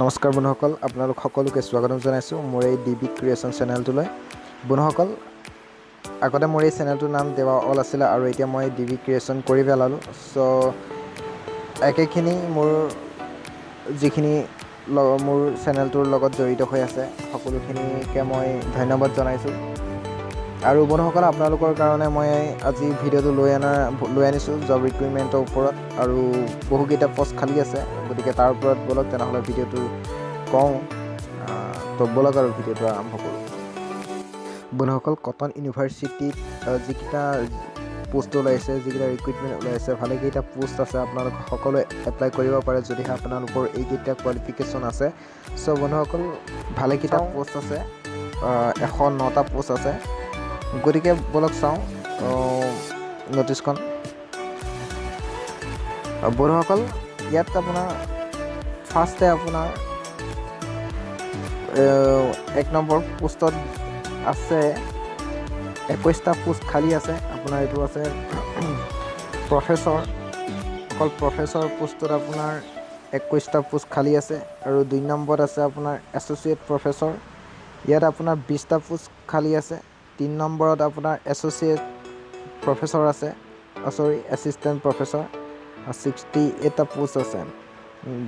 নমস্কাৰ বন্ধুসকল, আপোনালোক সকলোকে স্বাগতম জনাইছোঁ মোৰ এই ডিবি ক্ৰিয়েশ্যন চেনেলটোলৈ। বন্ধুসকল, আগতে মোৰ এই চেনেলটোৰ নাম দেৱা অল আছিলে আৰু এতিয়া মই ডিবি ক্ৰিয়েশ্যন কৰি পেলালোঁ। একেখিনি মোৰ যিখিনি মোৰ চেনেলটোৰ লগত জড়িত হৈ আছে সকলোখিনিকে মই ধন্যবাদ জনাইছোঁ। আৰু বন্ধুসকল, আপোনালোকৰ কাৰণে মই আজি ভিডিঅ'টো লৈ আনিছোঁ জব ৰিক্ৰুইটমেণ্টৰ ওপৰত। আৰু বহুকেইটা পষ্ট খালী আছে, গতিকে তাৰ ওপৰত ব'লক তেনেহ'লে ভিডিঅ'টো কওঁ। তো ব'লক আৰু ভিডিঅ'টো আৰম্ভ কৰোঁ। বন্ধুসকল, কটন ইউনিভাৰ্চিটিত যিকেইটা পোষ্ট ওলাইছে, যিকেইটা ৰিক্ৰুইটমেণ্ট ওলাইছে, ভালেকেইটা পোষ্ট আছে। আপোনালোকে সকলোৱে এপ্লাই কৰিব পাৰে যদিহে আপোনালোকৰ এইকেইটা কোৱালিফিকেশ্যন আছে। চ' বন্ধুসকল, ভালেকেইটা পোষ্ট আছে, 109টা পোষ্ট আছে। গতিকে ব'লক চাওঁ নটিছখন। বন্ধুসকল, ইয়াত আপোনাৰ ফাৰ্ষ্টে আপোনাৰ 1 নম্বৰ পোষ্টত আছে 21টা পোষ্ট খালী আছে। আপোনাৰ এইটো আছে প্ৰফেচৰ, অকল প্ৰফেচৰ পোষ্টত আপোনাৰ 21টা পোষ্ট খালী আছে। আৰু 2 নম্বৰত আছে আপোনাৰ এছ'চিয়েট প্ৰফেচৰ, ইয়াত আপোনাৰ 20টা পোষ্ট খালী আছে। 3 নম্বৰত আপোনাৰ এছ'চিয়েট প্ৰফেচৰ আছে, এছিষ্টেণ্ট প্ৰফেচৰ, 68টা পোষ্ট আছে।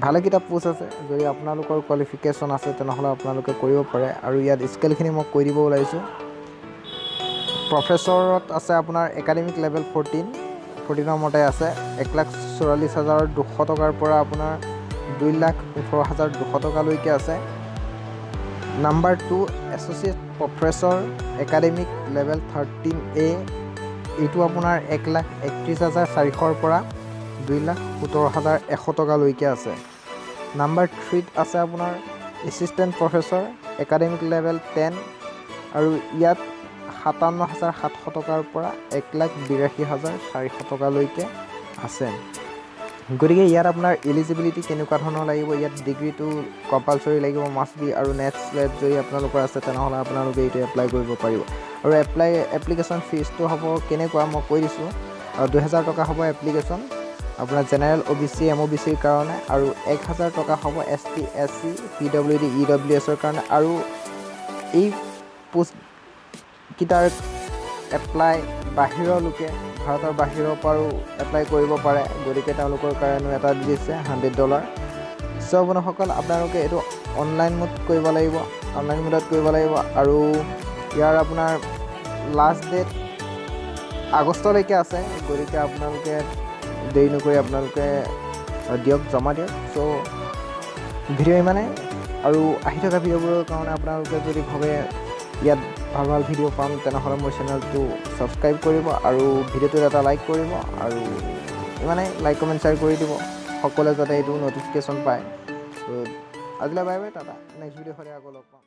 ভালেকেইটা পোষ্ট আছে। যদি আপোনালোকৰ কোৱালিফিকেশ্যন আছে তেনেহ'লে আপোনালোকে কৰিব পাৰে। আৰু ইয়াত স্কেলখিনি মই কৈ দিব ওলাইছোঁ। প্ৰফেচৰত আছে আপোনাৰ একাডেমিক লেভেল 14 মতে আছে 1,44,200 টকাৰ পৰা আপোনাৰ 2,18,200 টকালৈকে আছে। Number 2 associate professor academic level 13A, এইটো আপোনাৰ 1,31,400 পৰা 2,17,100 টকালৈকে আছে। নাম্বাৰ 3 আছে আপোনাৰ এছিষ্টেণ্ট প্ৰফেচৰ একাডেমিক লেভেল 10, আৰু ইয়াত 57,700 টকাৰ পৰা 1,82,400 টকালৈকে আছে। গতিকে ইয়াত আপোনাৰ এলিজিবিলিটি কেনেকুৱা ধৰণৰ লাগিব, ইয়াত ডিগ্ৰীটো কম্পালচৰি লাগিব, মাষ্ট বি, আৰু নেট স্লেট যদি আপোনালোকৰ আছে তেনেহ'লে আপোনালোকে এইটো এপ্লাই কৰিব পাৰিব। আৰু এপ্লিকেশ্যন ফিজটো হ'ব কেনেকুৱা মই কৈ দিছোঁ। 2,000 টকা হ'ব এপ্লিকেশ্যন আপোনাৰ জেনেৰেল OBC MOBCৰ কাৰণে, আৰু 1,000 টকা হ'ব ST SC PWD EWSৰ কাৰণে। আৰু এই পোষ্টকেইটাৰ এপ্লাই বাহিৰৰ লোকে ভাৰতৰ বাহিৰৰ পৰাও এপ্লাই কৰিব পাৰে। গতিকে তেওঁলোকৰ কাৰণেও এটা দি দিছে $100। চ' বন্ধুসকল, আপোনালোকে এইটো অনলাইন মোডত কৰিব লাগিব, আৰু ইয়াৰ আপোনাৰ লাষ্ট ডেট আগষ্টলৈকে আছে। গতিকে আপোনালোকে দেৰি নকৰি আপোনালোকে জমা দিয়ক। চ' ভিডিঅ' ইমানেই, আৰু আহি থকা ভিডিঅ'বোৰৰ কাৰণে আপোনালোকে যদি ভাবে ইয়াত ভাল ভাল ভিডিঅ' পাম তেনেহ'লে মোৰ চেনেলটো ছাবস্ক্ৰাইব কৰিব, আৰু ভিডিঅ'টোত এটা লাইক কৰিব, আৰু ইমানেই লাইক কমেণ্ট শ্বেয়াৰ কৰি দিব সকলোৱে যাতে এইটো ন'টিফিকেশ্যন পায়। ত' আজিলৈ bye bye, Tata. Next video' হ'লে আকৌ লগ পাম।